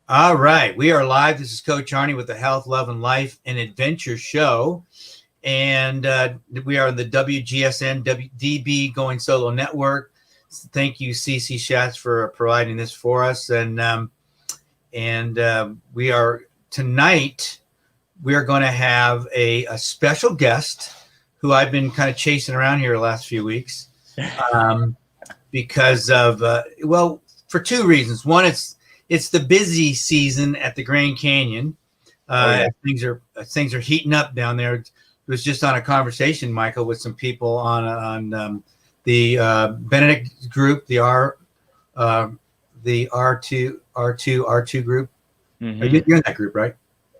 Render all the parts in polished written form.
All right, we are live. This is Coach Arnie with the Health, Love, and Life and Adventure Show. And we are in the WGSN-DB Going Solo Network. Thank you, CC Schatz, for providing this for us. And we are tonight, we are going to have a special guest who I've been kind of chasing around here the last few weeks because of, for two reasons. One, it's the busy season at the Grand Canyon. Things are heating up down there. It was just on a conversation, Michael, with some people on the Benedict group, the R2 group. Mm-hmm. You're in that group, right?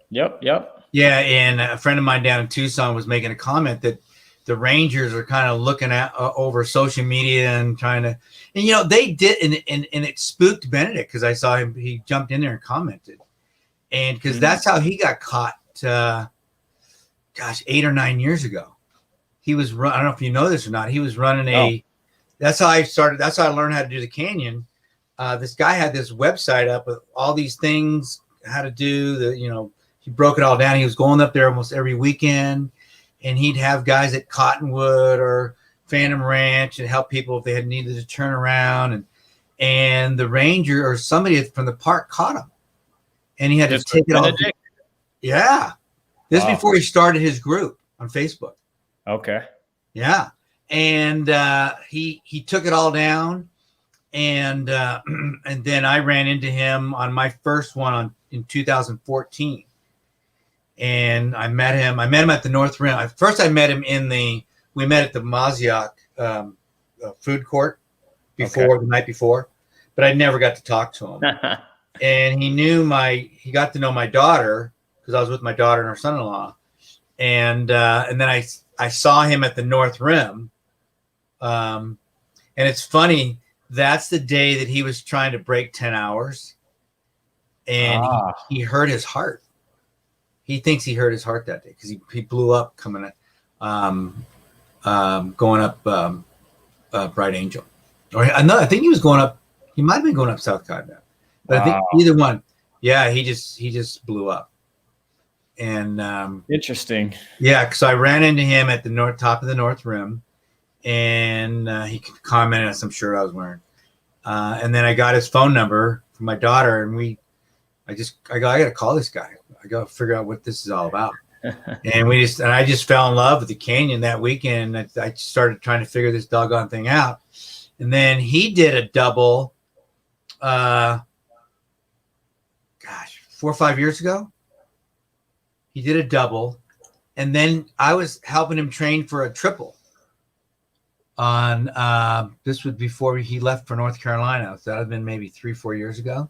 Yep. Yeah, and a friend of mine down in Tucson was making a comment that the Rangers are kind of looking at over social media and trying to, and they did, and it spooked Benedict because I saw him. He jumped in there and commented, and because that's how he got caught. 8 or 9 years ago, he was. I don't know if you know this or not. He was running That's how I started. That's how I learned how to do the canyon. This guy had this website up with all these things, how to do the. He broke it all down. He was going up there almost every weekend. And he'd have guys at Cottonwood or Phantom Ranch and help people if they had needed to turn around. And the ranger or somebody from the park caught him. And he had to take it off. Yeah. This is before he started his group on Facebook. Okay. Yeah. And he took it all down. And then I ran into him on my first one in 2014. And I met him at the North Rim. First, I met him we met at the Maziak food court the night before, but I never got to talk to him. And he got to know my daughter because I was with my daughter and her son-in-law. And then I saw him at the North Rim. And it's funny, that's the day that he was trying to break 10 hours. And he hurt his heart. He thinks he hurt his heart that day because he blew up going up Bright Angel. I think he was going up. He might have been going up South Cottonwood, but I think either one. Yeah, he just blew up. And interesting. Yeah, because I ran into him at the top of the North Rim, and he commented on some shirt I was wearing. And then I got his phone number from my daughter, and I got to call this guy. I got to figure out what this is all about. And I just fell in love with the canyon that weekend. I started trying to figure this doggone thing out. And then he did a double, 4 or 5 years ago. He did a double. And then I was helping him train for a triple this was before he left for North Carolina. So that had been maybe 3-4 years ago.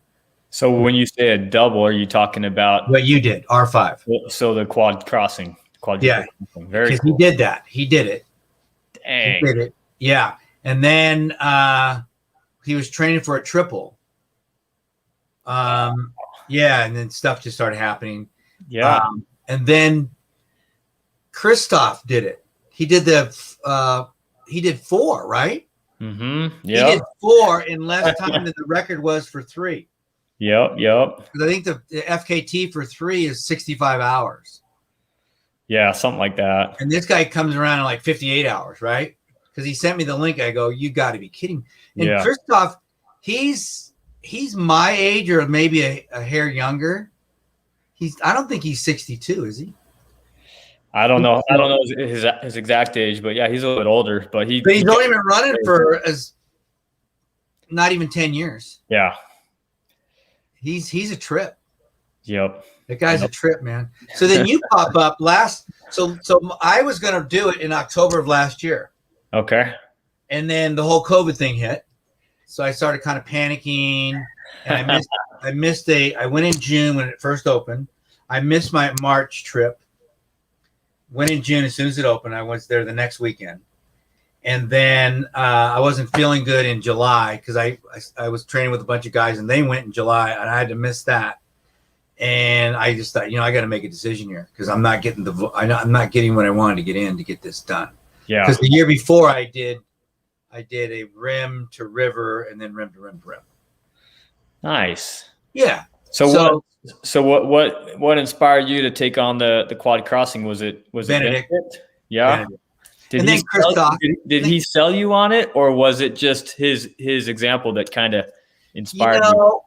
So when you say a double, are you talking about what you did, R5? So the quad crossing. Yeah, very cool. He did that. He did it. Dang. He did it. Yeah, and then he was training for a triple. And then stuff just started happening. Yeah, and then Christoph did it. He did he did 4, right? Mm-hmm. Yeah, he did 4 in less time than the record was for 3. Yep. Because I think the FKT for 3 is 65 hours. Yeah, something like that. And this guy comes around in like 58 hours, right? Because he sent me the link. I go, you got to be kidding. And Christoph, he's my age or maybe a hair younger. I don't think he's 62, is he? I don't know. I don't know his exact age, but yeah, he's a little bit older. But he's only been running for not even 10 years. Yeah. He's a trip. Yep. That guy's a trip, man. So then you pop up so I was going to do it in October of last year. Okay. And then the whole COVID thing hit. So I started kind of panicking, and I went in June when it first opened. I missed my March trip. Went in June as soon as it opened. I was there the next weekend. And then I wasn't feeling good in July because I was training with a bunch of guys, and they went in July, and I had to miss that. And I just thought, I got to make a decision here because I'm not getting I'm not getting what I wanted to get in to get this done. Yeah. Because the year before I did a rim to river and then rim to rim to rim. Nice. Yeah. So what inspired you to take on the quad crossing? Was it Benedict? Yeah. Benedict. Did he sell you on it, or was it just his example that kind of inspired you?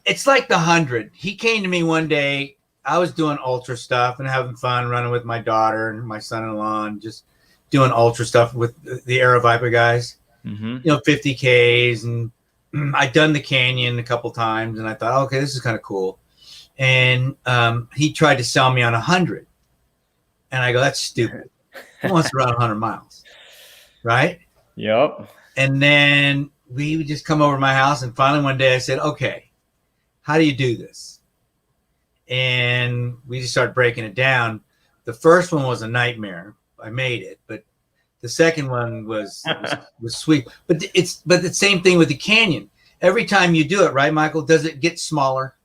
It's like the 100. He came to me one day. I was doing ultra stuff and having fun, running with my daughter and my son-in-law, and just doing ultra stuff with the Aero Viper guys. 50 Ks, and I'd done the canyon a couple times, and I thought, okay, this is kind of cool. And he tried to sell me on 100, and I go, that's stupid. Who wants to run 100 miles, right? Yep. And then we would just come over to my house, and finally one day I said, okay, how do you do this? And we just started breaking it down. The first one was a nightmare. I made it, but the second one was sweet. But the same thing with the canyon. Every time you do it, right, Michael, does it get smaller?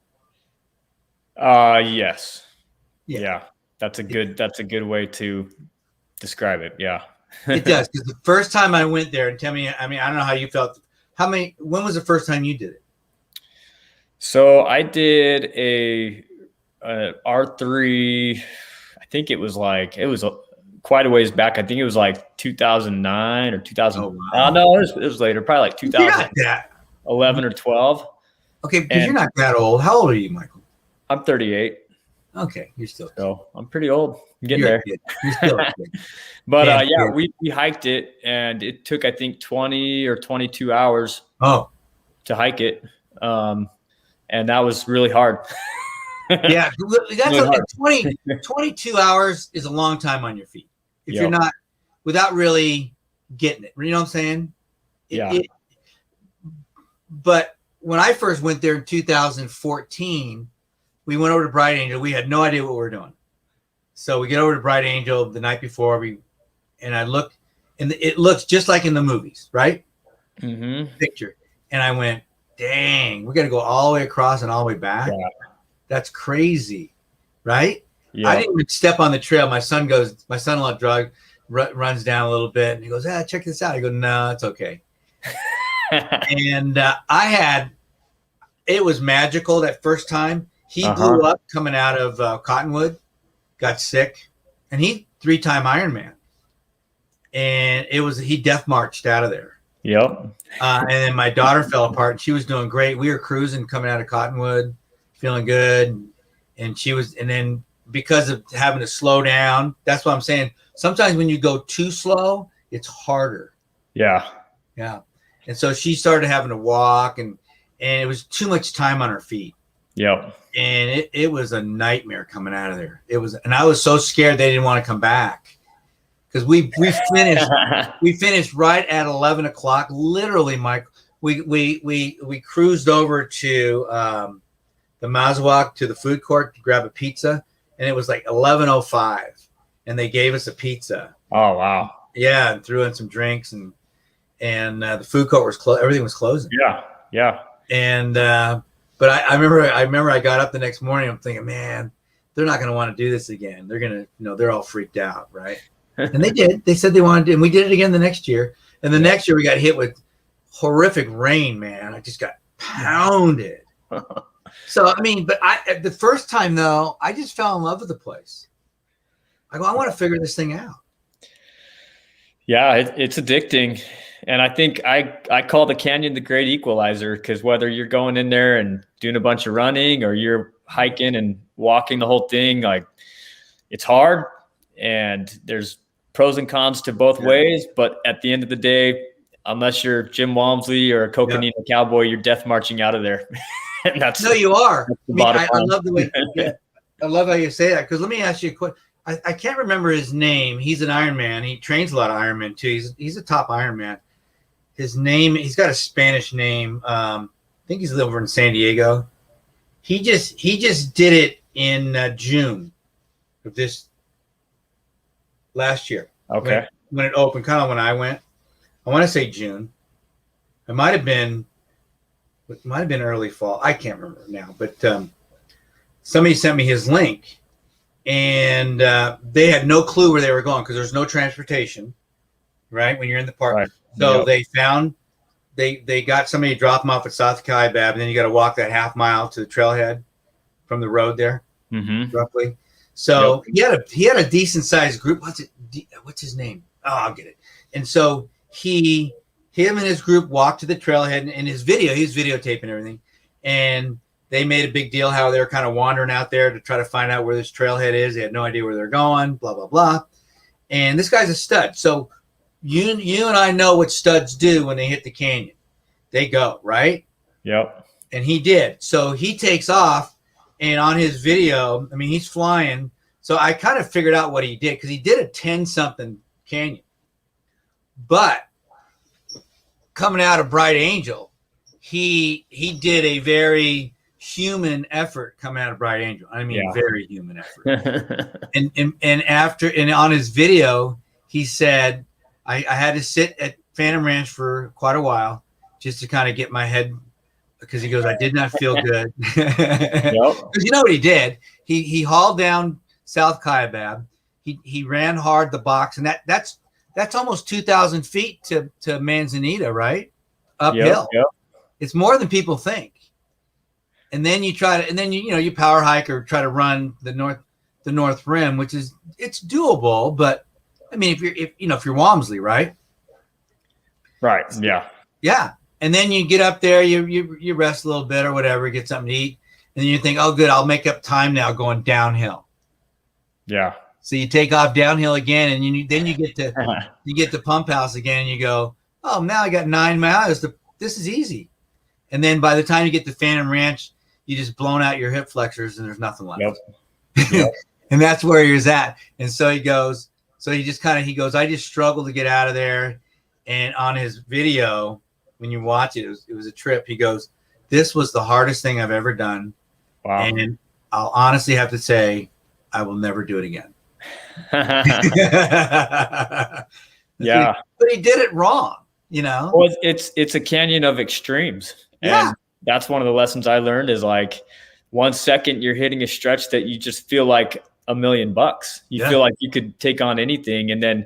Yes. Yeah. That's a good way to describe it. Yeah. It does, because the first time I went there, and tell me, I don't know how you felt. When was the first time you did it? So I did a R3. I think it was quite a ways back. I think it was like 2009 or 2000. Oh, wow. No, it was later, probably like 2011 or 12. Okay, because you're not that old. How old are you, Michael? I'm 38. Okay, you're still. So I'm pretty old. I'm getting there. You're still a kid. But we hiked it, and it took, I think, 20 or 22 hours. To hike it, and that was really hard. Yeah, that's 22 hours is a long time on your feet if you're not, without really getting it. You know what I'm saying? But when I first went there in 2014, we went over to Bright Angel. We had no idea what we were doing. So we get over to Bright Angel the night before, and I look, and it looks just like in the movies, right? Picture. And I went, dang, we got to go all the way across and all the way back. Yeah. That's crazy, right? Yeah. I didn't even step on the trail. My son-in-law runs down a little bit, and he goes, check this out. I go, no, it's okay. And it was magical that first time. He blew up coming out of Cottonwood, got sick, and he 3-time Ironman. And he death marched out of there. Yep. And then my daughter fell apart, and she was doing great. We were cruising coming out of Cottonwood, feeling good. And then because of having to slow down, that's what I'm saying. Sometimes when you go too slow, it's harder. Yeah. Yeah. And so she started having to walk, and it was too much time on her feet. Yep. And it was a nightmare coming out of there. And I was so scared they didn't want to come back, because we finished right at 11 o'clock. Literally, Mike, we cruised over to the Mazawak, to the food court to grab a pizza, and it was like 11:05, and they gave us a pizza. Oh wow! Yeah, and threw in some drinks, and the food court was closed. Everything was closing. Yeah. And but I remember I got up the next morning. I'm thinking, man, they're not going to want to do this again. They're going to, they're all freaked out, right? And they did. They said they wanted to, and we did it again the next year. And the next year we got hit with horrific rain, man. I just got pounded. So, I mean, but the first time though, I just fell in love with the place. I go, I want to figure this thing out. Yeah, it's addicting. And I think I call the canyon the great equalizer, because whether you're going in there and doing a bunch of running, or you're hiking and walking the whole thing, like, it's hard, and there's pros and cons to both ways. But at the end of the day, unless you're Jim Walmsley or a Coconino Cowboy, you're death marching out of there. And no, you are. I love the way. I love how you say that, because let me ask you a question. I can't remember his name. He's an Ironman. He trains a lot of Ironman too. He's a top Ironman. His name, he's got a Spanish name. I think he's over in San Diego. He just did it in June of this last year. Okay. When it opened, kind of when I went. I want to say June. It might have been early fall. I can't remember now, but somebody sent me his link, and they had no clue where they were going, because there's no transportation, right, when you're in the park. Right. So they got somebody to drop them off at South Kaibab, and then you got to walk that half mile to the trailhead. from the road there, roughly. So Yep. he had a decent sized group. What's his name? Oh, I'll get it. And so him and his group walked to the trailhead, and in his video, he's videotaping everything. And they made a big deal how they were kind of wandering out there to try to find out where this trailhead is. They had no idea where they're going, blah, blah, blah. And this guy's a stud. So you and I know what studs do when they hit the canyon. They go, right? Yep. And he did. So he takes off, and on his video, I mean, he's flying. So I kind of figured out what he did, because he did a 10-something canyon. But coming out of Bright Angel, he did a very human effort coming out of Bright Angel. I mean, very human effort. and on his video, he said, I had to sit at Phantom Ranch for quite a while just to kind of get my head, because he goes, I did not feel good. Because you know what he did? He hauled down South Kaibab. He ran hard the box, and that's almost 2,000 feet to Manzanita, right? Uphill. Yep. It's more than people think. And then you you power hike or try to run the North Rim, which it's doable, but I mean, if you're Walmsley, right? Right. Yeah. Yeah. And then you get up there, you rest a little bit or whatever, get something to eat, and then you think, oh, good, I'll make up time now going downhill. Yeah. So you take off downhill again, and then you get to Pump House again, and you go, oh, now I got 9 miles. This is easy. And then by the time you get to Phantom Ranch, you just blown out your hip flexors, and there's nothing left. Yep. And that's where he was at. And so he goes, I just struggled to get out of there. And on his video, when you watch it, it was a trip. He goes, this was the hardest thing I've ever done. Wow. And I'll honestly have to say, I will never do it again. Yeah. But he did it wrong, Well, it's a canyon of extremes. And that's one of the lessons I learned is like 1 second you're hitting a stretch that you just feel like $1 million. You feel like you could take on anything. And then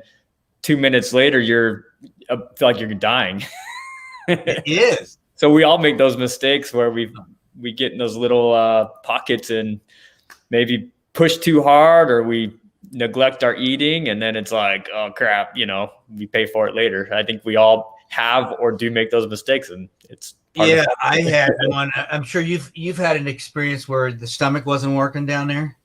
2 minutes later, feel like you're dying. It is. So we all make those mistakes where we get in those little pockets and maybe push too hard, or we neglect our eating, and then it's like, oh crap, we pay for it later. I think we all have or do make those mistakes, and it's I had one. I'm sure you've had an experience where the stomach wasn't working down there.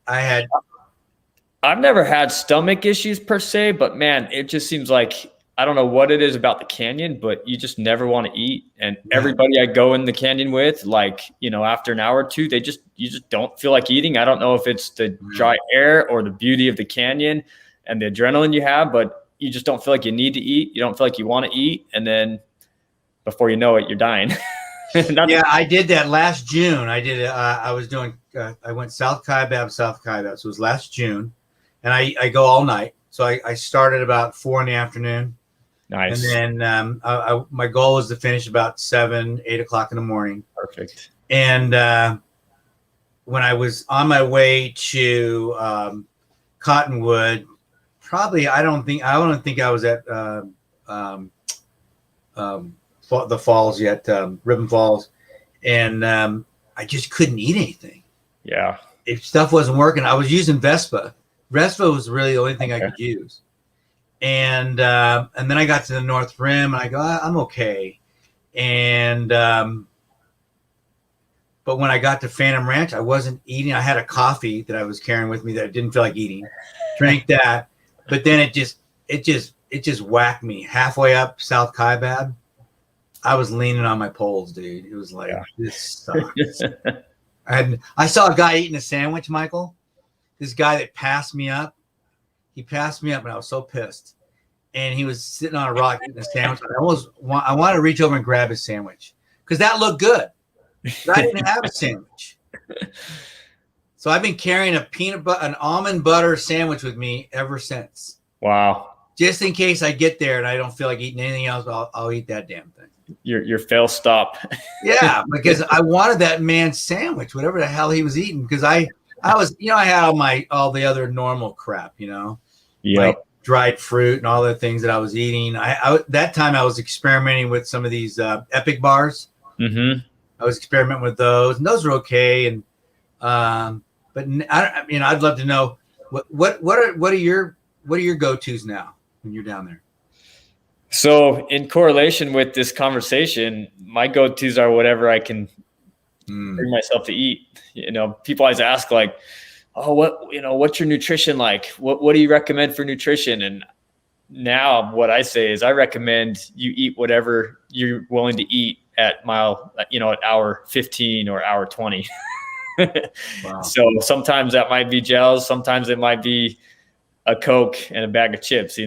I've never had stomach issues per se, but man, it just seems like, I don't know what it is about the canyon, but you just never want to eat. And everybody I go in the canyon with, like, after an hour or two, you just don't feel like eating. I don't know if it's the dry air or the beauty of the canyon and the adrenaline you have, but you just don't feel like you need to eat. You don't feel like you want to eat. And then before you know it, you're dying. I did that last June. I did it. I went South Kaibab. So it was last June, and I go all night. So I started about 4 p.m. Nice. And then my goal was to finish about 7, 8 o'clock in the morning. Perfect. And when I was on my way to Cottonwood, probably I don't think I was at the falls yet, Ribbon Falls, and I just couldn't eat anything. Yeah. If stuff wasn't working, I was using Vespa. Vespa was really the only thing I could use. And then I got to the North Rim, and I go, I'm okay. And but when I got to Phantom Ranch, I wasn't eating. I had a coffee that I was carrying with me that I didn't feel like eating. Drank that, but then it just whacked me halfway up South Kaibab. I was leaning on my poles, dude. It was like, this sucks. I saw a guy eating a sandwich, Michael. This guy that passed me up. He passed me up, and I was so pissed. And he was sitting on a rock eating a sandwich. I wanted to reach over and grab his sandwich because that looked good. But I didn't have a sandwich. So I've been carrying an almond butter sandwich with me ever since. Wow. Just in case I get there and I don't feel like eating anything else, I'll eat that damn thing. Your fail stop. Yeah, because I wanted that man's sandwich, whatever the hell he was eating, because I was, I had all the other normal crap, like dried fruit and all the things that I was eating. That time I was experimenting with some of these Epic bars. Mm-hmm. I was experimenting with those, and those are okay. And but I'd love to know what are your go-tos now when you're down there? So in correlation with this conversation, my go-tos are whatever I can bring myself to eat. People always ask like, oh, what's your nutrition like? What do you recommend for nutrition? And now what I say is I recommend you eat whatever you're willing to eat at hour 15 or hour 20. Wow. So sometimes that might be gels. Sometimes it might be a Coke and a bag of chips,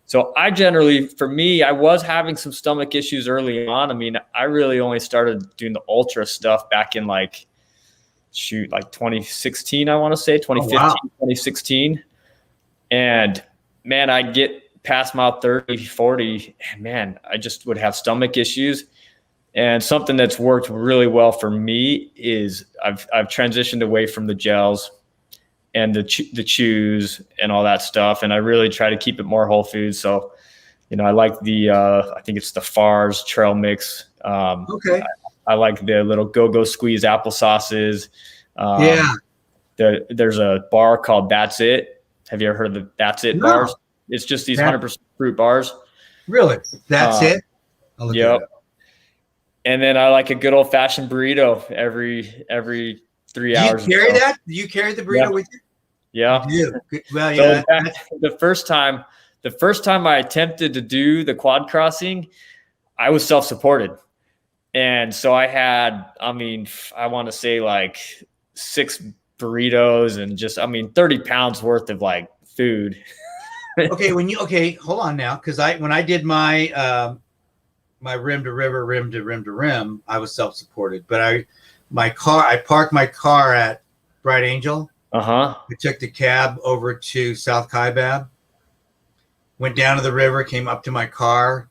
So I generally, for me, I was having some stomach issues early on. I mean, I really only started doing the ultra stuff back in like 2016, I want to say 2015, 2016. And man, I'd get past mile 30, 40, and man, I just would have stomach issues. And something that's worked really well for me is I've transitioned away from the gels and the chews and all that stuff. And I really try to keep it more whole foods. So, I like I think it's the Far's trail mix. Okay. I like the little go-go squeeze applesauces. There's a bar called That's It. Have you ever heard of the That's It bars? It's just these 100% fruit bars. Really? That's it? Yep. And then I like a good old fashioned burrito every 3 hours. Do you carry that? Do you carry the burrito with you? Yeah. You do. Well, yeah. So the first time I attempted to do the quad crossing, I was self-supported. And so I had, I want to say like 6 burritos and just, 30 pounds worth of like food. Okay. Hold on now. Cause when I did my, my rim to river, rim to rim, I was self-supported, but I parked my car at Bright Angel. I took the cab over to South Kaibab, went down to the river, came up to my car,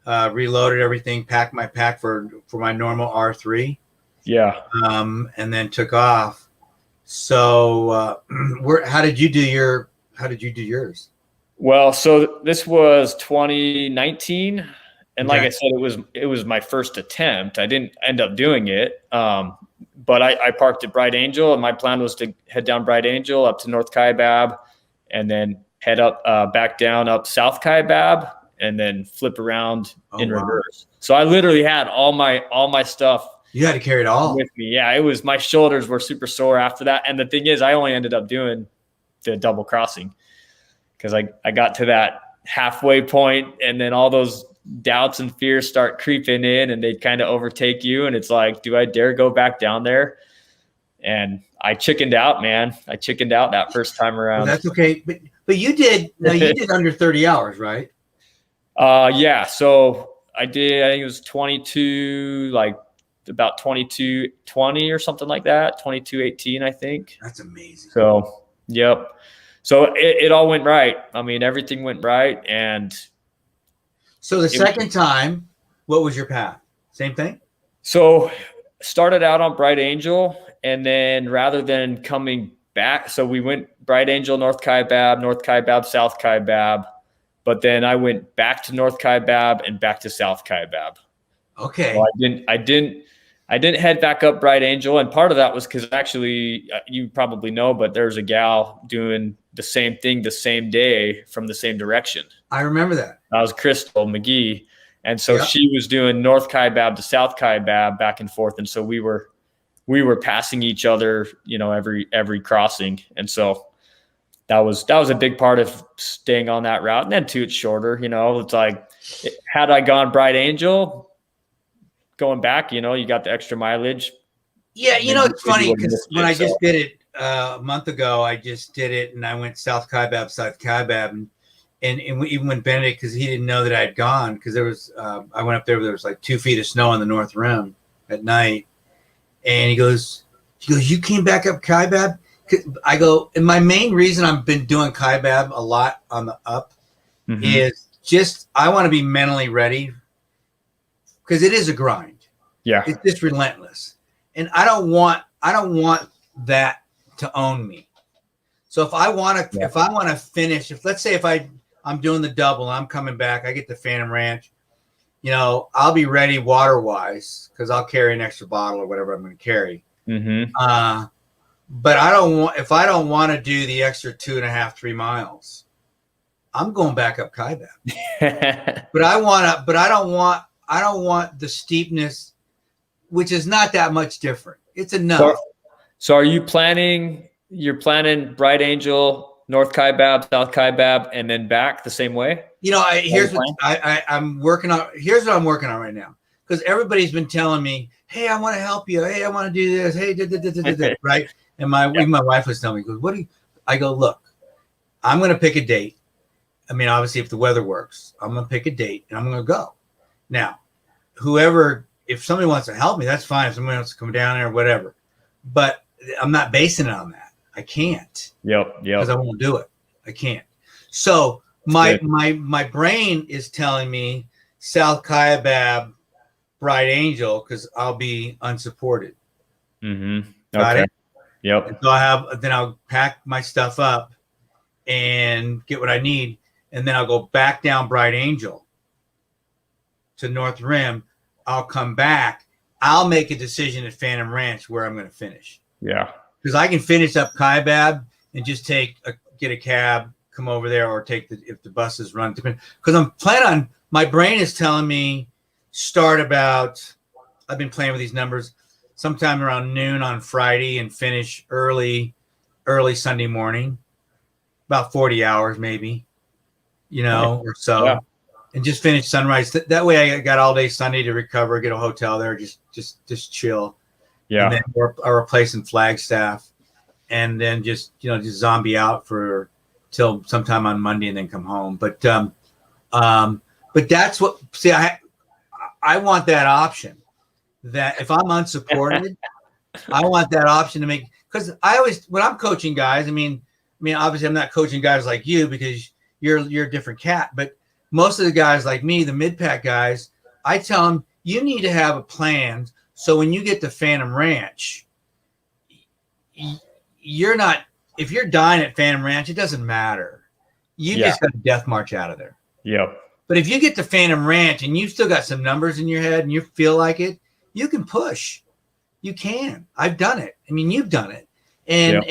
reloaded everything, packed my pack for my normal R3. Yeah. And then took off. So, how did you do yours? Well, so this was 2019. And like I said, it was my first attempt. I didn't end up doing it. But I parked at Bright Angel, and my plan was to head down Bright Angel up to North Kaibab and then head up back down up South Kaibab and then flip around in reverse. So I literally had all my stuff. You had to carry it all with me. Yeah, my shoulders were super sore after that. And the thing is, I only ended up doing the double crossing because I got to that halfway point, and then all those doubts and fears start creeping in, and they kind of overtake you. And it's like, do I dare go back down there? And I chickened out, man. I chickened out that first time around. Well, that's okay. But you did under 30 hours, right? Yeah. So I did, I think it was 22, like about 22:20 or something like that. 22:18, I think. That's amazing. So, yep. So it all went right. Everything went right. And so the second time, what was your path? Same thing? So started out on Bright Angel, and then rather than coming back, so we went Bright Angel, North Kaibab, South Kaibab, but then I went back to North Kaibab and back to South Kaibab. Okay. So I didn't head back up Bright Angel, and part of that was because actually, you probably know, but there's a gal doing the same thing the same day from the same direction. I remember that. That was Crystal McGee. And so she was doing North Kaibab to South Kaibab back and forth. And so we were passing each other, every crossing. And so that was a big part of staying on that route. And then too, it's shorter, it's like, had I gone Bright Angel going back, you got the extra mileage. Yeah. It's funny because when I just did it a month ago, I just did it and I went South Kaibab, and even when Benedict, because he didn't know that I had gone, because there was, I went up there was like 2 feet of snow on the North Rim at night. And he goes, you came back up Kaibab? I go, and my main reason I've been doing Kaibab a lot on the up is just, I want to be mentally ready, because it is a grind. Yeah. It's just relentless. And I don't want that to own me. So if I want to finish, let's say if I'm doing the double and I'm coming back, I get to Phantom Ranch, I'll be ready water wise because I'll carry an extra bottle or whatever I'm going to carry. Mm-hmm. But if I don't want to do the extra 2.5, 3 miles, I'm going back up Kaibab. But I don't want the steepness, which is not that much different. It's enough. So are you planning? You're planning Bright Angel, North Kaibab, South Kaibab, and then back the same way? Here's what I'm working on. Here's what I'm working on right now, because everybody's been telling me, "Hey, I want to help you. Hey, I want to do this. Hey, right?" And my wife was telling me, "Goes, what do you?" I go, "Look, I'm going to pick a date. I mean, obviously, if the weather works, I'm going to pick a date and I'm going to go. Now, if somebody wants to help me, that's fine. If somebody wants to come down there, whatever. But I'm not basing it on that. I can't. Yep. Because I won't do it. I can't. So my brain is telling me South Kaibab, Bright Angel, because I'll be unsupported. Mm-hmm. Got it? Yep. And so then I'll pack my stuff up and get what I need, and then I'll go back down Bright Angel to North Rim. I'll come back. I'll make a decision at Phantom Ranch where I'm going to finish. Yeah. Because I can finish up Kaibab and just get a cab, come over there, or if the buses run. Because I'm planning on, my brain is telling me start about, I've been playing with these numbers, sometime around noon on Friday and finish early Sunday morning, about 40 hours maybe, or so. Yeah. And just finish sunrise. That way I got all day Sunday to recover, get a hotel there, just chill. Yeah. And then or a place in Flagstaff, and then just zombie out till sometime on Monday and then come home. But that's what, see, I want that option, that if I'm unsupported, I want that option to make, because when I'm coaching guys, I mean, obviously I'm not coaching guys like you because you're a different cat, but most of the guys like me, the mid-pack guys, I tell them, you need to have a plan. So when you get to Phantom Ranch, if you're dying at Phantom Ranch, it doesn't matter. You just got a death march out of there. Yep. But if you get to Phantom Ranch and you've still got some numbers in your head and you feel like it, you can push. You can. I've done it. I mean, you've done it. And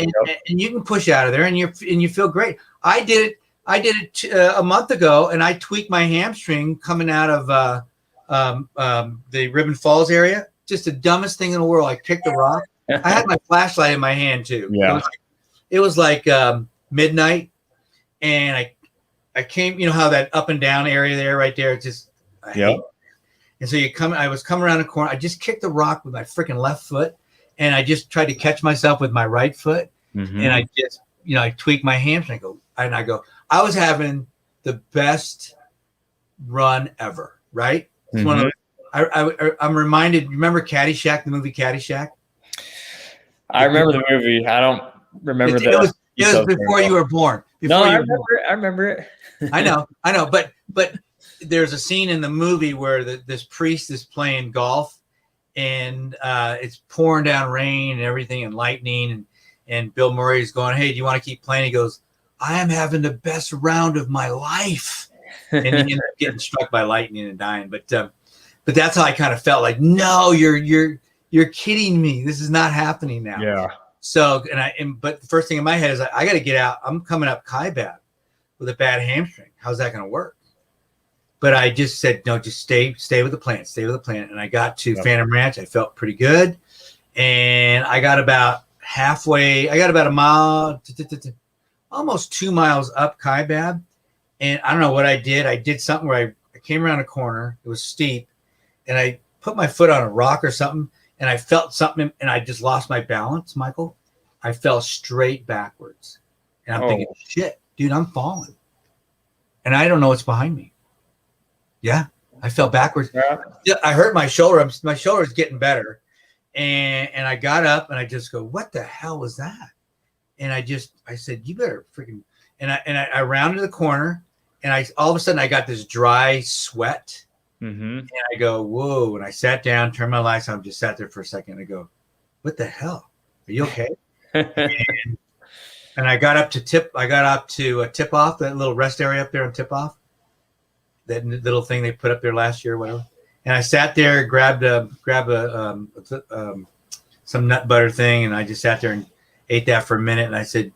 you can push out of there and you feel great. I did it a month ago, and I tweaked my hamstring coming out of the Ribbon Falls area. Just the dumbest thing in the world. I kicked the rock. I had my flashlight in my hand too. Yeah. It was like midnight, and I came. You know how that up and down area there, right there. It's just And so I was coming around the corner. I just kicked the rock with my freaking left foot, and I just tried to catch myself with my right foot, and I just I tweaked my hamstring. I go. I was having the best run ever. Right. It's one of those. I'm reminded. Remember Caddyshack, the movie Caddyshack? I remember the movie. I don't remember that. It was before you were born. I remember it. I know. But there's a scene in the movie where this priest is playing golf, and it's pouring down rain and everything and lightning, and Bill Murray is going, "Hey, do you want to keep playing?" He goes, "I am having the best round of my life," and he ended up getting struck by lightning and dying. But that's how I kind of felt like, no, you're kidding me. This is not happening now. Yeah. So, but the first thing in my head is I got to get out. I'm coming up Kaibab with a bad hamstring. How's that going to work? But I just said, no, just stay with the plan. Stay with the plan. And I got to Phantom Ranch. I felt pretty good. And I got about halfway. I got about a mile, almost 2 miles up Kaibab. And I don't know what I did. I did something where I came around a corner. It was steep. And I put my foot on a rock or something, and I felt something, and I just lost my balance, Michael. I fell straight backwards. And I'm thinking, shit, dude, I'm falling. And I don't know what's behind me. Yeah, I fell backwards. Yeah. I hurt my shoulder. My shoulder is getting better. And I got up, and I just go, what the hell was that? And I said, you better freaking, and I rounded the corner, and all of a sudden I got this dry sweat. And I go, whoa. And I sat down, turned my lights on, just sat there for a second. I go, what the hell? Are you okay? and I got up to tip off, that little rest area up there on tip off. that little thing they put up there last year or whatever. And I sat there, grabbed some nut butter thing, and I just sat there and ate that for a minute. And I said,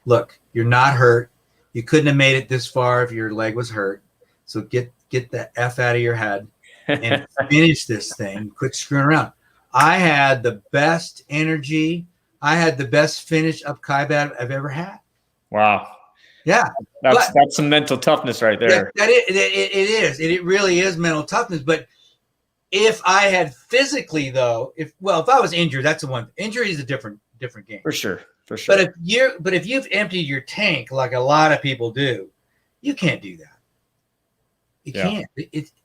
look, you're not hurt. You couldn't have made it this far if your leg was hurt. So get the F out of your head and finish this thing. Quit screwing around. I had the best energy. I had the best finish up Kaibad I've ever had. Wow. Yeah. That's some mental toughness right there. It is. It really is mental toughness. But if I had physically, though, if I was injured, that's the one. Injury is a different game. For sure. But if you've emptied your tank like a lot of people do, you can't do that. You can't.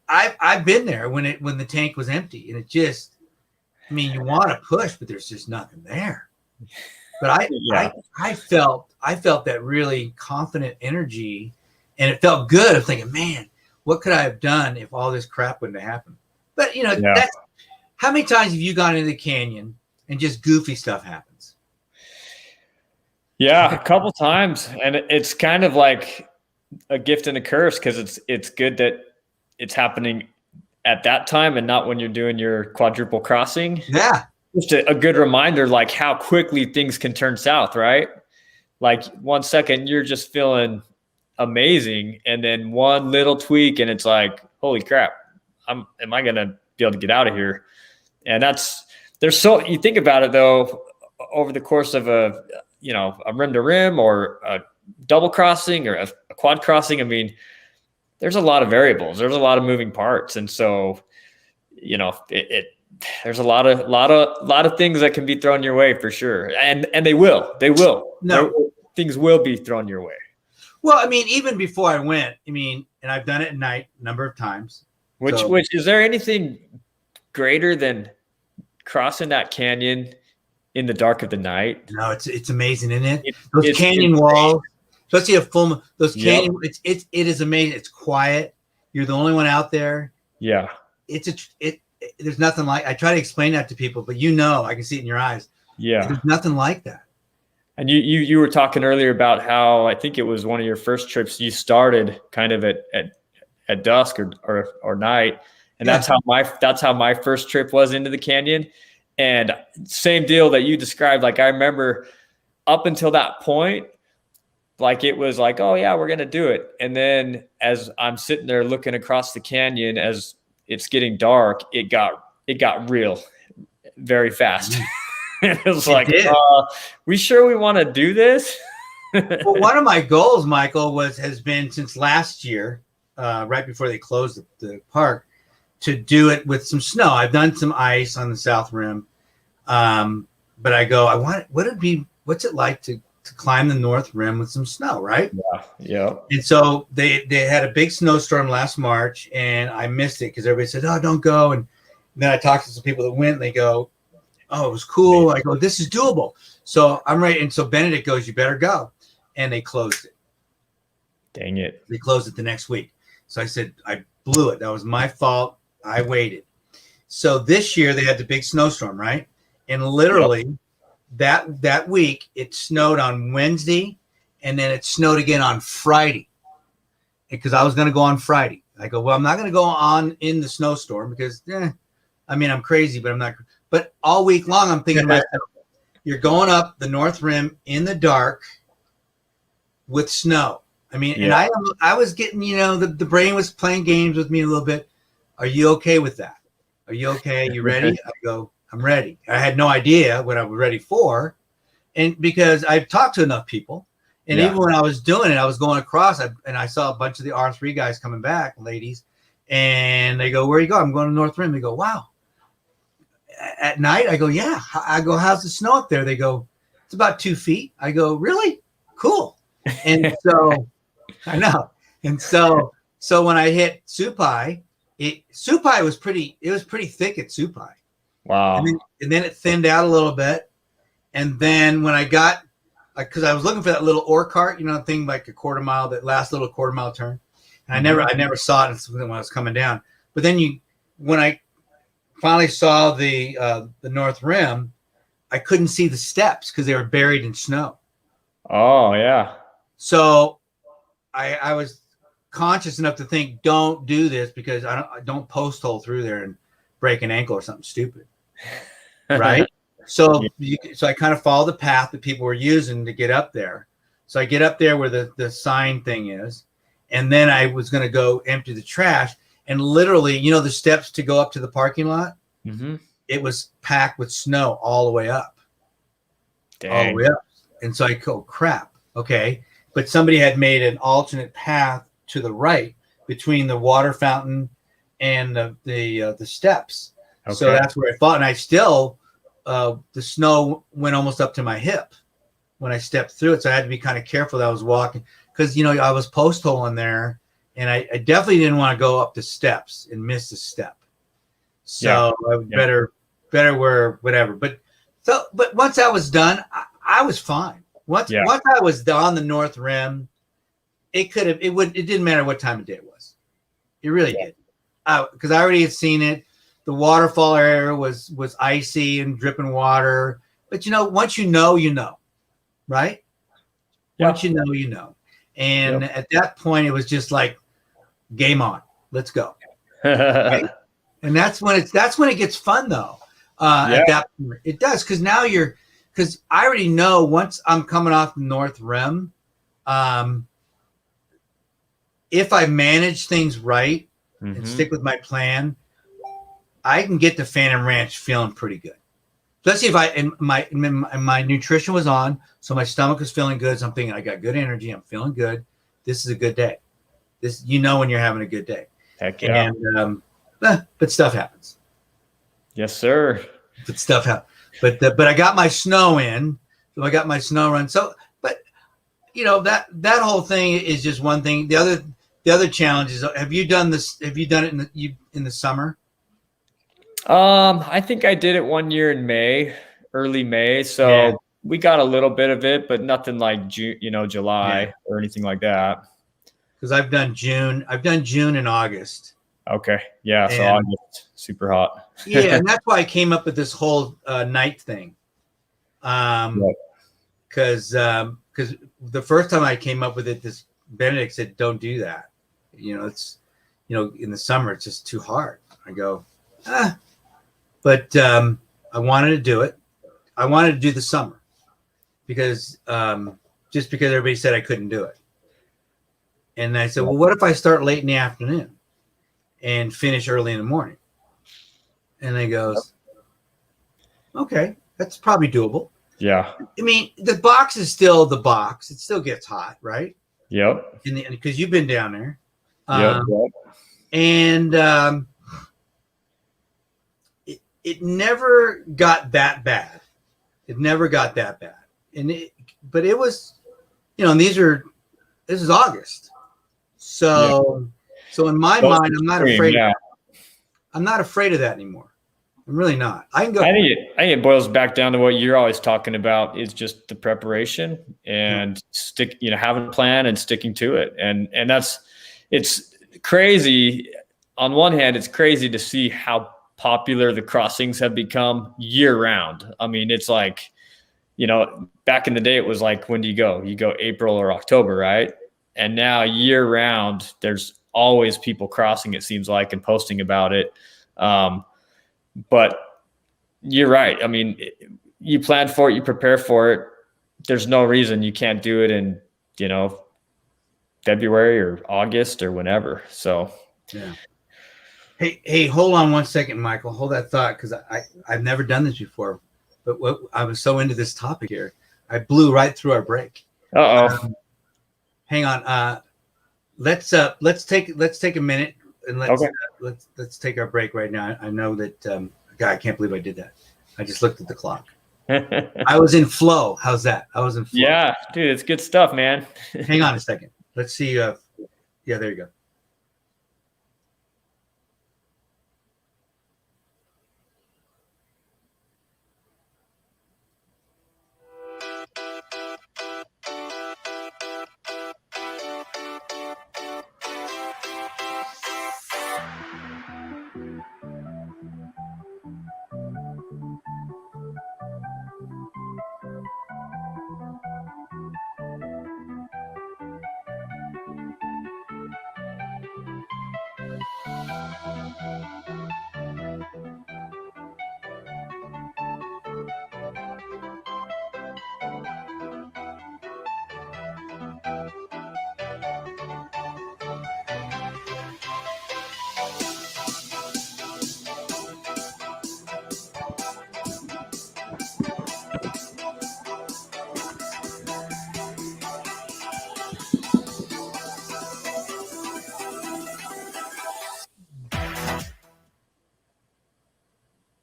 I've been there when the tank was empty, and it just, I mean, you want to push, but there's just nothing there. But I felt that really confident energy, and it felt good. I'm thinking, man, what could I have done if all this crap wouldn't have happened? But that's, how many times have you gone into the canyon and just goofy stuff happens? Yeah, a couple times, and it's kind of like a gift and a curse, because it's good that it's happening at that time and not when you're doing your quadruple crossing. Yeah. Just a good reminder, like how quickly things can turn south, right? Like 1 second you're just feeling amazing, and then one little tweak and it's like, holy crap, am I gonna be able to get out of here? And you think about it though, over the course of a rim to rim or a double crossing or a quad crossing, I mean, there's a lot of variables, there's a lot of moving parts, and so there's a lot of things that can be thrown your way for sure, and they will. Things will be thrown your way. Well, I mean, even before I went, and I've done it at night a number of times. Which is there anything greater than crossing that canyon in the dark of the night? No, it's amazing, isn't it? Those canyon walls, especially a full those canyon. It is amazing. It's quiet. You're the only one out there. Yeah. There's nothing like. I try to explain that to people, but I can see it in your eyes. Yeah. There's nothing like that. And you were talking earlier about how I think it was one of your first trips. You started kind of at dusk or night, and that's how my first trip was into the canyon. And same deal that you described. Like I remember up until that point, like it was like, oh yeah, we're gonna do it. And then as I'm sitting there looking across the canyon as it's getting dark, it got real very fast. It was like, we sure we want to do this? Well, one of my goals, Michael, has been since last year, right before they closed the park, to do it with some snow. I've done some ice on the South Rim, but I go, what's it like to climb the North Rim with some snow, right? Yeah. And so they had a big snowstorm last March, and I missed it because everybody said, "Oh, don't go." And then I talked to some people that went, and they go, "Oh, it was cool." I go, "This is doable." So I'm ready. And so Benedict goes, "You better go," and they closed it. Dang it! They closed it the next week. So I said, "I blew it. That was my fault. I waited." So this year they had the big snowstorm, right? And literally. That week it snowed on Wednesday, and then it snowed again on Friday, because I was going to go on Friday. I go, well, I'm not going to go on in the snowstorm because I'm crazy, but I'm not. But all week long I'm thinking to myself, you're going up the North Rim in the dark with snow. And I was getting, the brain was playing games with me a little bit. Are you okay with that? Are you okay? You ready? I go, I'm ready. I had no idea what I was ready for. And because I've talked to enough people, and even when I was doing it, I was going across and I saw a bunch of the R3 guys coming back, ladies, and they go, "Where you go?" I'm going to North Rim. They go, "Wow." At night, I go, "Yeah." I go, "How's the snow up there?" They go, "It's about 2 feet." I go, "Really? Cool." And so I know. And so when I hit Supai, Supai was pretty thick at Supai. Wow. And then it thinned out a little bit. And then when I got, because I was looking for that little ore cart, thing like a quarter mile, that last little quarter mile turn. And I never saw it when I was coming down. But then when I finally saw the North Rim, I couldn't see the steps because they were buried in snow. Oh, yeah. So I was conscious enough to think, don't do this because I don't post hole through there and break an ankle or something stupid. Right. So I kind of follow the path that people were using to get up there. So I get up there where the sign thing is. And then I was going to go empty the trash. And literally, the steps to go up to the parking lot, it was packed with snow all the way up. Dang. All the way up. And so I go, crap. Okay. But somebody had made an alternate path to the right between the water fountain and the steps. Okay. So that's where I fought. And I still, the snow went almost up to my hip when I stepped through it. So I had to be kind of careful that I was walking because, I was post hole in there and I definitely didn't want to go up the steps and miss a step. So I better wear whatever. But once I was done, I was fine. Once I was on the North Rim, it didn't matter what time of day it was. It really did. Because I already had seen it. The waterfall area was icy and dripping water. But once you know, right? Yeah. Once you know. And at that point, it was just like, game on. Let's go. Right? And that's when it gets fun, though. At that point, it does, because now because I already know once I'm coming off the North Rim, if I manage things right and stick with my plan, I can get to Phantom Ranch feeling pretty good. Especially if my nutrition was on, so my stomach was feeling good. So I'm thinking I got good energy. I'm feeling good. This is a good day. This, when you're having a good day. Heck yeah. And but stuff happens. Yes, sir. But stuff happens. But I got my snow in. So I got my snow run. So, but that whole thing is just one thing. The other challenge is, have you done this? Have you done it in the summer? I think I did it one year in May, early May. So we got a little bit of it, but nothing like June, July or anything like that. Because I've done June and August. Okay. Yeah. So August, super hot. Yeah. And that's why I came up with this whole night thing. Because the first time I came up with it, this Benedict said, don't do that. It's, in the summer, it's just too hard. I go, But I wanted to do it. I wanted to do the summer because just because everybody said I couldn't do it. And I said, well, what if I start late in the afternoon and finish early in the morning? And he goes, okay, that's probably doable. Yeah. I mean, the box is still the box. It still gets hot, right? Yep. Because you've been down there. Yep. And it never got that bad. It never got that bad. But it was, and this is August. So in my mind, I'm not afraid. Yeah. I'm not afraid of that anymore. I'm really not. I can go. I think it boils back down to what you're always talking about is just the preparation and having a plan and sticking to it. And it's crazy. On one hand, it's crazy to see how popular the crossings have become year round. I mean, it's like, back in the day, it was like, when do you go? You go April or October, right? And now year round, there's always people crossing, it seems like, and posting about it. But you're right. I mean, you plan for it, you prepare for it. There's no reason you can't do it in, February or August or whenever. So, yeah. Hey, hold on one second, Michael. Hold that thought, because I've never done this before. But I was so into this topic here, I blew right through our break. Hang on. Let's take a minute and let's take our break right now. I know that God, I can't believe I did that. I just looked at the clock. I was in flow. How's that? I was in flow. Yeah, dude, it's good stuff, man. Hang on a second. Let's see. Yeah, there you go.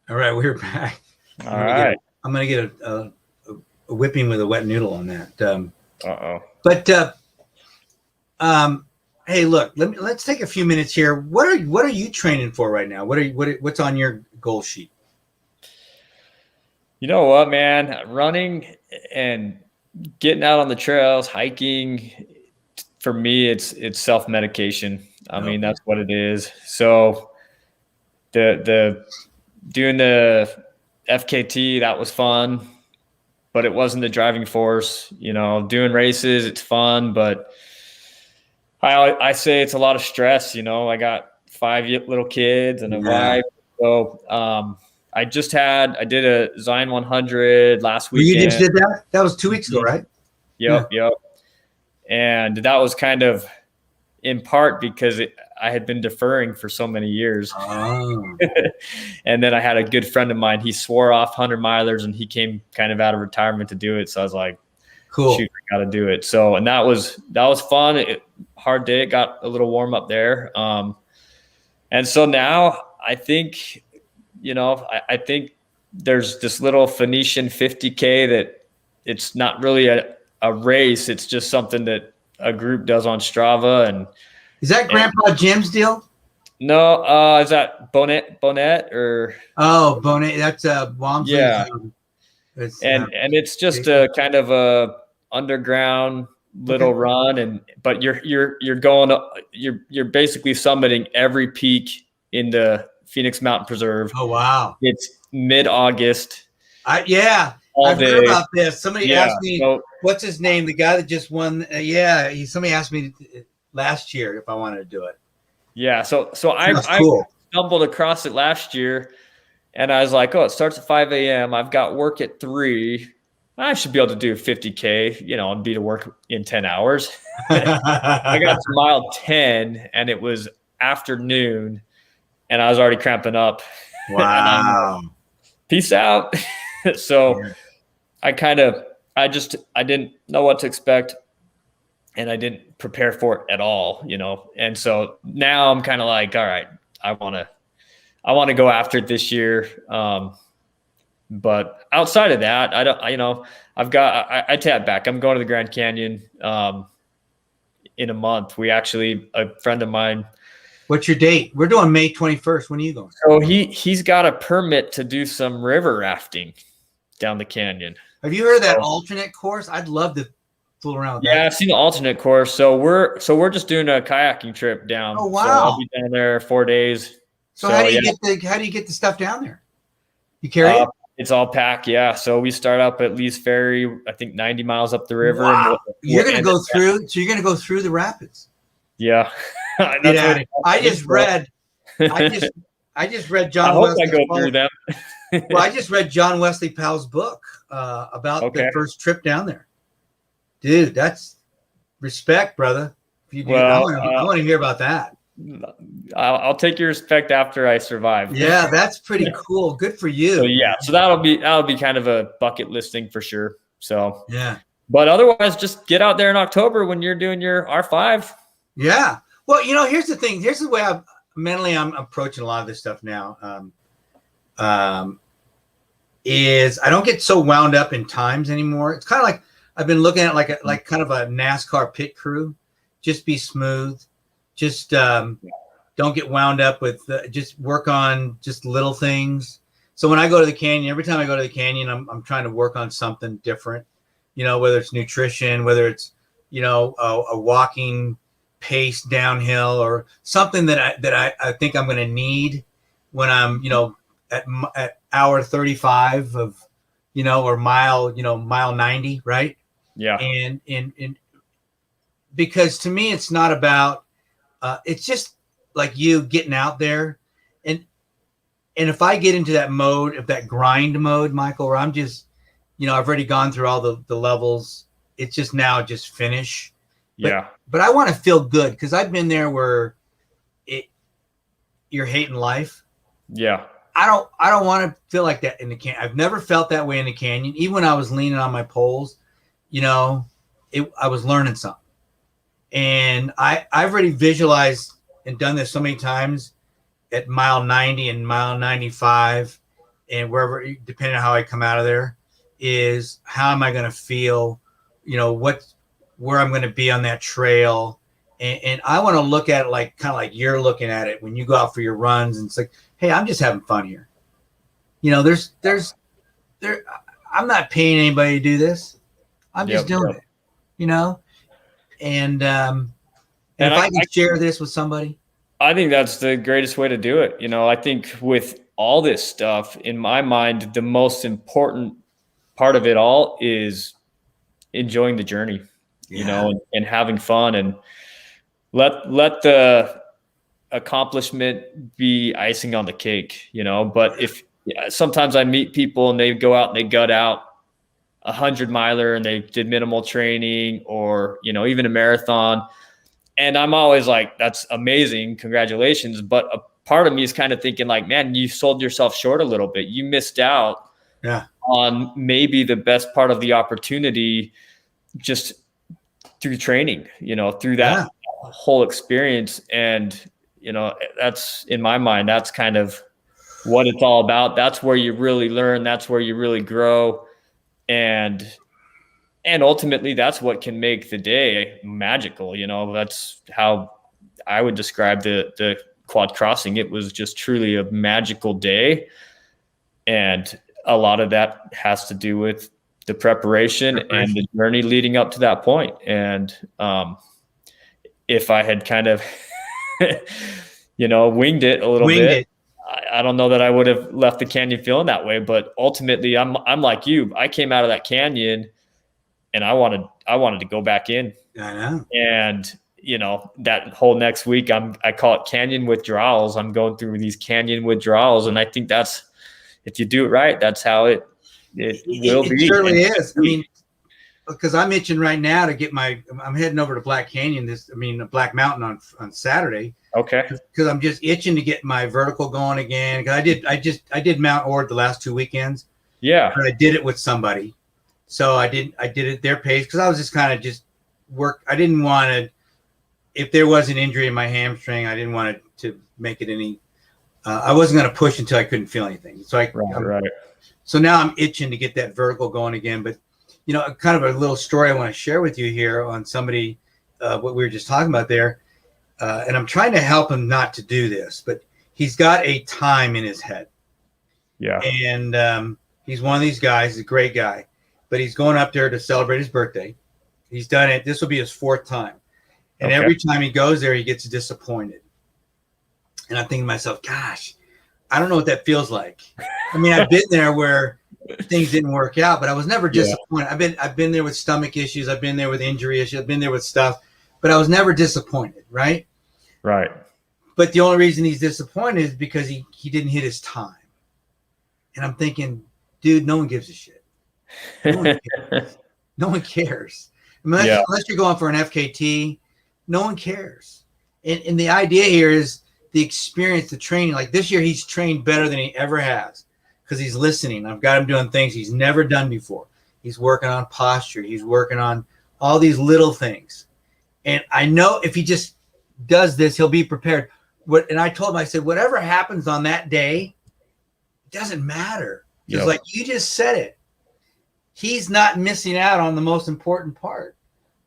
All right, we're back. All right. I'm gonna get a whipping with a wet noodle on that. But hey, look, let's take a few minutes here. What are you training for right now? What's on your goal sheet? You know what, man? Running and getting out on the trails, hiking. For me, it's self-medication. I mean, that's what it is. So the doing the FKT, that was fun, but it wasn't the driving force. Doing races, it's fun, but I say it's a lot of stress. I got 5 little kids and a wife. So I did a Zion 100 last weekend. You just did that? That was 2 weeks ago, right? Yep. And that was kind of in part because I had been deferring for so many years. Oh. And then I had a good friend of mine. He swore off 100-milers, and he came kind of out of retirement to do it. So I was like, cool, shoot, I got to do it. So, and that was fun. Hard day. It got a little warm up there. And so now I think, I think there's this little Phoenician 50K that it's not really a race. It's just something that a group does on Strava. And is that Grandpa Jim's deal? No, is that Bonnet or? Oh, Bonnet. That's Walmsley. Yeah. And it's just a kind of a underground little run, but you're basically summiting every peak in the Phoenix Mountain Preserve. Oh wow! It's mid-August. I've heard about this. Somebody asked me, what's his name? The guy that just won. Somebody asked me last year if I wanted to do it. Yeah, so I stumbled across it last year, and I was like, oh, it starts at 5 a.m. I've got work at 3. I should be able to do 50K, and be to work in 10 hours. I got to mile 10, and it was afternoon, and I was already cramping up. Wow. Peace out. So I didn't know what to expect, and I didn't prepare for it at all, And so now I'm kind of like, all right, I want to go after it this year. But outside of that, I tap back. I'm going to the Grand Canyon in a month. A friend of mine. What's your date? We're doing May 21st. When are you going? So he's got a permit to do some river rafting down the canyon. Have you heard of that alternate course? I'd love to fool around with that. Yeah, I've seen the alternate course. So we're just doing a kayaking trip down. Oh wow! So I'll be down there 4 days. So how do you get the stuff down there? You carry it? It's all packed, yeah. So we start up at Lee's Ferry, I think 90 miles up the river. Wow. You're going to go through. So you're going to go through the rapids. Yeah. I just read John. I hope Wesley I go through them. Well, I just read John Wesley Powell's book about the first trip down there. Dude, that's respect, brother. If you do, I want to hear about that. I'll take your respect after I survive. Yeah, that's pretty cool. Good for you. So that'll be kind of a bucket listing for sure. So yeah, but otherwise, just get out there in October when you're doing your R5. Yeah. Well, here's the thing. Here's the way I'm approaching a lot of this stuff now. Is I don't get so wound up in times anymore. It's kind of like I've been looking at like kind of a NASCAR pit crew. Just be smooth. Just don't get wound up with just work on just little things. So when I go to the canyon, every time I go to the canyon, I'm trying to work on something different, whether it's nutrition, whether it's, a walking pace downhill or something that I think I'm going to need when I'm, at hour 35 of, or mile 90. Right. Yeah. And because to me, it's not about, it's just like you getting out there And if I get into that mode, if that grind mode, Michael, where I'm just, I've already gone through all the levels. It's just now just finish. Yeah. But I want to feel good because I've been there where you're hating life. Yeah. I don't want to feel like that in the canyon. I've never felt that way in the canyon. Even when I was leaning on my poles, I was learning something. And I've already visualized and done this so many times at mile 90 and mile 95 and wherever, depending on how I come out of there, is how am I going to feel, where I'm going to be on that trail. And I want to look at it like kind of like you're looking at it when you go out for your runs. And it's like, hey, I'm just having fun here. I'm not paying anybody to do this. I'm just doing it, And if I can share this with somebody. I think that's the greatest way to do it. I think with all this stuff, in my mind, the most important part of it all is enjoying the journey, and having fun, and let the accomplishment be icing on the cake, but sometimes I meet people and they go out and they gut out 100-miler and they did minimal training or, even a marathon. And I'm always like, that's amazing. Congratulations. But a part of me is kind of thinking like, man, you sold yourself short a little bit. You missed out on maybe the best part of the opportunity just through training, through that whole experience. And, that's, in my mind, that's kind of what it's all about. That's where you really learn. That's where you really grow. And ultimately that's what can make the day magical. That's how I would describe the quad crossing. It was just truly a magical day. And a lot of that has to do with the preparation and the journey leading up to that point. And if I had kind of, winged it a little bit, I don't know that I would have left the canyon feeling that way. But ultimately I'm like you. I came out of that canyon and I wanted to go back in. I know. And, that whole next week, I call it canyon withdrawals. I'm going through these canyon withdrawals. And I think that's, if you do it right, that's how it will be. It certainly is. I mean, because I'm itching right now to get I'm heading over to Black Canyon, Black Mountain on Saturday. Okay. Because I'm just itching to get my vertical going again. Cause I did Mount Ord the last 2 weekends. Yeah. But I did it with somebody. So I did it their pace because I was just kind of just work. I didn't want to, if there was an injury in my hamstring, I didn't want to make it any. I wasn't going to push until I couldn't feel anything. So right. So now I'm itching to get that vertical going again. But kind of a little story I want to share with you here on somebody, what we were just talking about there, and I'm trying to help him not to do this, but he's got a time in his head. Yeah. And he's one of these guys. He's a great guy. But he's going up there to celebrate his birthday. He's done it. This will be his 4th time. And every time he goes there, he gets disappointed. And I'm thinking to myself, gosh, I don't know what that feels like. I mean, I've been there where things didn't work out, but I was never disappointed. I've been there with stomach issues. I've been there with injury issues. I've been there with stuff, but I was never disappointed, right? Right. But the only reason he's disappointed is because he didn't hit his time. And I'm thinking, dude, no one gives a shit. No one cares. I mean, unless you're going for an FKT, no one cares. And the idea here is the experience, the training. Like this year, he's trained better than he ever has because he's listening. I've got him doing things he's never done before. He's working on posture. He's working on all these little things. And I know if he just does this, he'll be prepared. And I told him, I said, whatever happens on that day, it doesn't matter. Because like you just said it. He's not missing out on the most important part,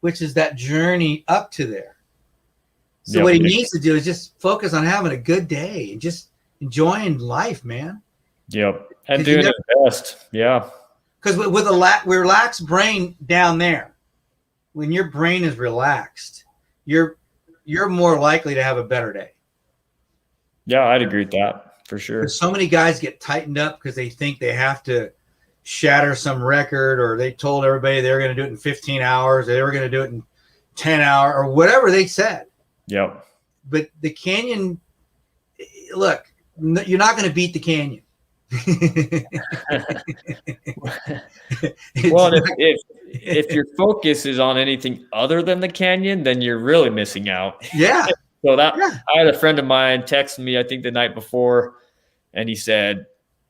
which is that journey up to there. So what he needs to do is just focus on having a good day and just enjoying life, man. Yep. And doing his best. Yeah. Because with a relaxed brain down there, when your brain is relaxed, you're more likely to have a better day. Yeah, I'd agree with that for sure. So many guys get tightened up because they think they have to shatter some record, or they told everybody they were going to do it in 15 hours, or they were going to do it in 10 hours, or whatever they said. Yep. But the canyon, look, you're not going to beat the canyon. Well, if your focus is on anything other than the canyon, then you're really missing out. Yeah. So Yeah. I had a friend of mine text me, I think the night before, and he said,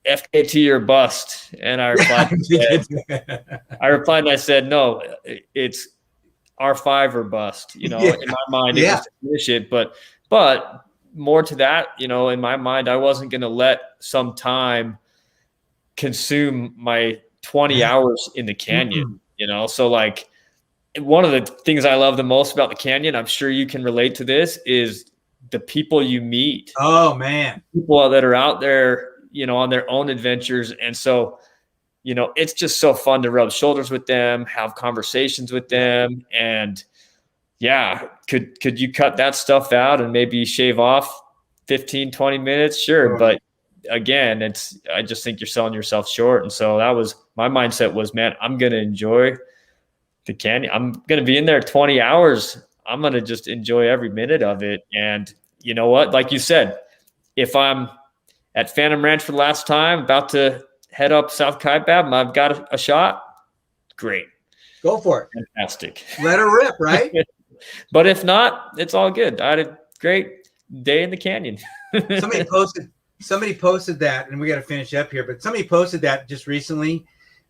FKT or bust. And I replied, and I said, no, it's R5 or bust. You know, in my mind, it was to finish it. But more to that, you know, in my mind, I wasn't going to let some time consume my 20 hours in the canyon, you know? So like one of the things I love the most about the canyon, I'm sure you can relate to this, is the people you meet. Oh man. People that are out there, you know, on their own adventures. And so, you know, it's just so fun to rub shoulders with them, have conversations with them. And yeah, could you cut that stuff out and maybe shave off 15, 20 minutes? Sure. But again, I just think you're selling yourself short. And so that was my mindset was, man, I'm going to enjoy the canyon. I'm going to be in there 20 hours. I'm going to just enjoy every minute of it. And you know what, like you said, if I'm at Phantom Ranch for the last time, about to head up South Kaibab, I've got a shot. Great. Go for it. Fantastic. Let her rip, right? But if not, it's all good. I had a great day in the canyon. Somebody posted that, and we got to finish up here, but somebody posted that just recently.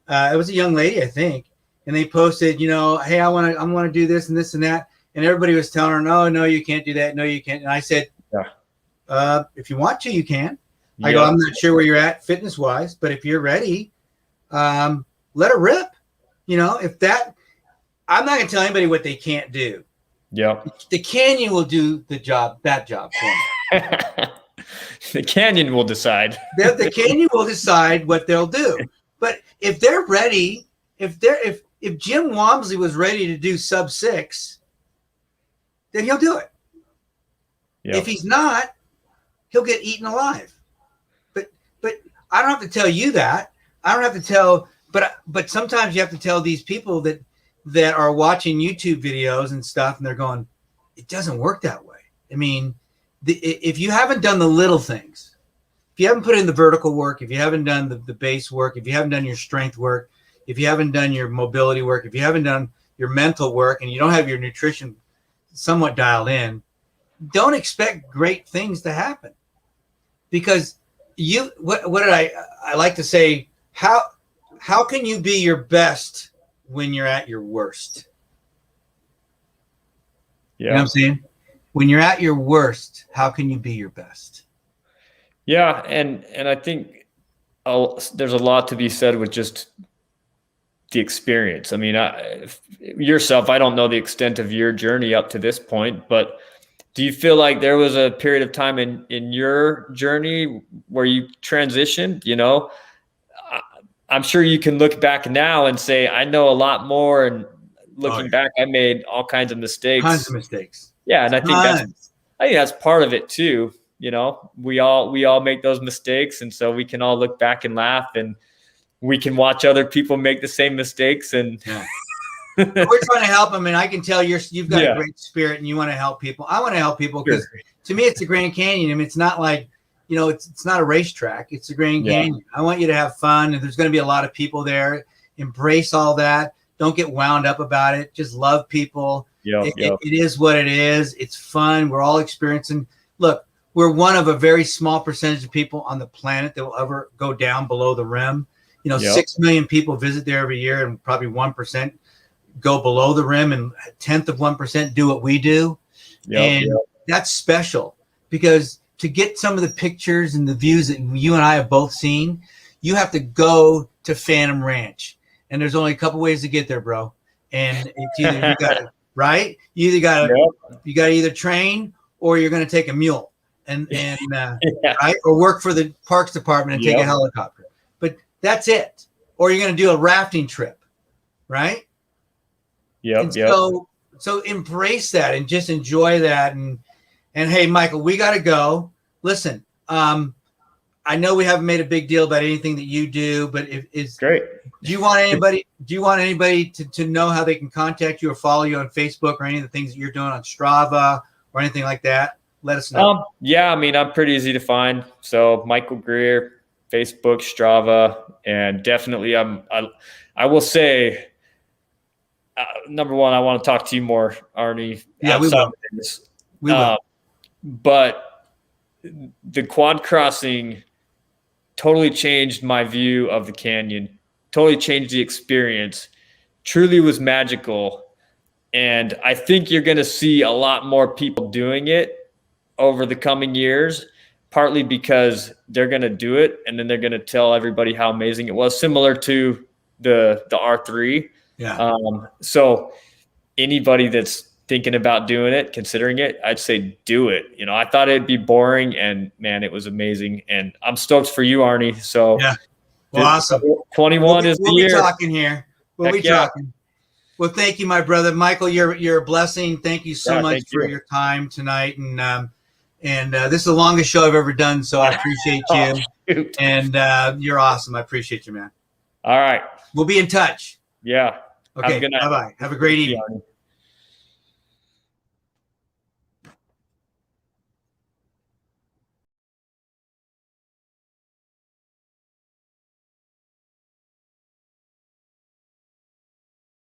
It was a young lady, I think, and they posted, you know, hey, I want to do this and this and that. And everybody was telling her, no, you can't do that. No, you can't. And I said, if you want to, you can. I go, I'm not sure where you're at fitness wise, but if you're ready, let her rip. You know, I'm not going to tell anybody what they can't do. Yeah. The canyon will do that job for me. The canyon will decide. The canyon will decide what they'll do. But if they're ready, if Jim Wamsley was ready to do sub 6, then he'll do it. Yep. If he's not, he'll get eaten alive. But I don't have to tell you that. I don't have to tell. But sometimes you have to tell these people that are watching YouTube videos and stuff, and they're going, it doesn't work that way. I mean, if you haven't done the little things, if you haven't put in the vertical work, if you haven't done the base work, if you haven't done your strength work, if you haven't done your mobility work, if you haven't done your mental work, and you don't have your nutrition somewhat dialed in, don't expect great things to happen. Because what did I like to say, how can you be your best when you're at your worst? Yeah. You know what I'm saying? When you're at your worst, how can you be your best? Yeah. And I think there's a lot to be said with just the experience. I mean, yourself, I don't know the extent of your journey up to this point, but do you feel like there was a period of time in your journey where you transitioned? You know, I'm sure you can look back now and say, I know a lot more. And looking back, I made all kinds of mistakes. Tons of mistakes. Yeah. And I think that's part of it too. You know, we all make those mistakes. And so we can all look back and laugh, and we can watch other people make the same mistakes. And we're trying to help them. And I can tell you've got a great spirit and you want to help people. I want to help people because to me, it's the Grand Canyon. I mean, it's not like, you know, it's not a racetrack. It's the Grand Canyon. I want you to have fun. And there's going to be a lot of people there. Embrace all that. Don't get wound up about it. Just love people. It is what it is. It's fun. We're all experiencing. Look, we're one of a very small percentage of people on the planet that will ever go down below the rim. You know, 6 million people visit there every year, and probably 1% go below the rim, and 1/10 of 1% do what we do. That's special, because to get some of the pictures and the views that you and I have both seen, you have to go to Phantom Ranch, and there's only a couple ways to get there, bro. And it's either you got to right, you got to either train or you're going to take a mule and right, or work for the parks department and take a helicopter. But that's it. Or you're going to do a rafting trip, right? So embrace that and just enjoy that. And hey, Michael, we got to go. Listen, I know we haven't made a big deal about anything that you do, but it's great. Do you want anybody to know how they can contact you or follow you on Facebook or any of the things that you're doing on Strava or anything like that? let us know. Yeah, I mean, I'm pretty easy to find. So Michael Greer, Facebook, Strava, and definitely I will say, number one, I want to talk to you more, Arnie. Yeah, we will. We will. But the quad crossing totally changed my view of the canyon, totally changed the experience, truly was magical. And I think you're going to see a lot more people doing it over the coming years, partly because they're going to do it and then they're going to tell everybody how amazing it was, similar to the R3. Yeah. So anybody that's thinking about doing it, considering it, I'd say do it. You know, I thought it'd be boring, and man, it was amazing. And I'm stoked for you, Arnie. So yeah, well, awesome. 21 is the year. We'll be talking here. We'll be talking. Well, thank you, my brother, Michael. You're a blessing. Thank you so much for your time tonight. And this is the longest show I've ever done, so I appreciate you. And you're awesome. I appreciate you, man. All right, we'll be in touch. Yeah. Okay. Bye bye. Have a great evening.